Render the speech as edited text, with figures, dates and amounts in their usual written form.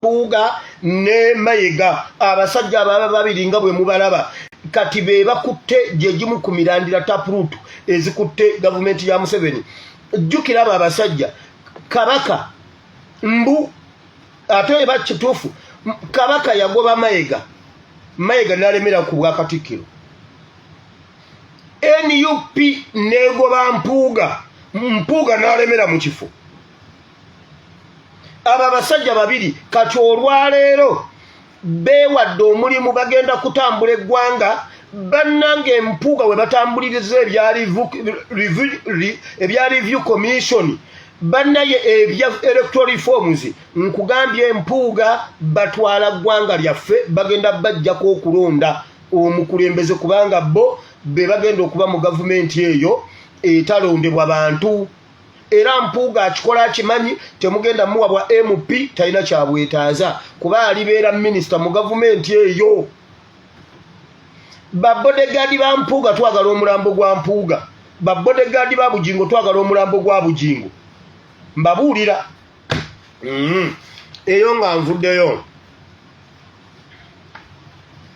Mpuuga ne Mayiga abasajja ababa babiri nga bwe mubalaba kati be bakutte jejimu ku mirandira taproot ezikutte government ya Museveni. Jjukira aba abasajja Kabaka mbu ate eba kituufu Kabaka yagoba Mayiga n'alemera ku bwa Katikkiro. NUP negoba Mpuuga n'alemera mu kifo. Aba basajja babiri kati olwaleero beewadde omulimu bagenda kutambula eggwanga bannange Mpuuga we batambuliriza ebya review commission bannaye ebya electoral reforms nkugambye Mpuuga batwala ggwanga lyaffe bagenda bajjako okulonda omukulembeze kubanga bo be bagenda okuba mu gavumenti eyo etalondebwa bantu. Era Mpuuga akikola akimanyi temugenda muwabwa MP talina kyabwetaaza kuba alibeera minister mu gavumenti eyo. Babodegaadi ba Mpuuga twagala omulambo gwa Mpuuga, babodegaadi ba Bujingo twagala omulambo gwa Bujingo. Mbabuulira eyo nga nvuddeyo.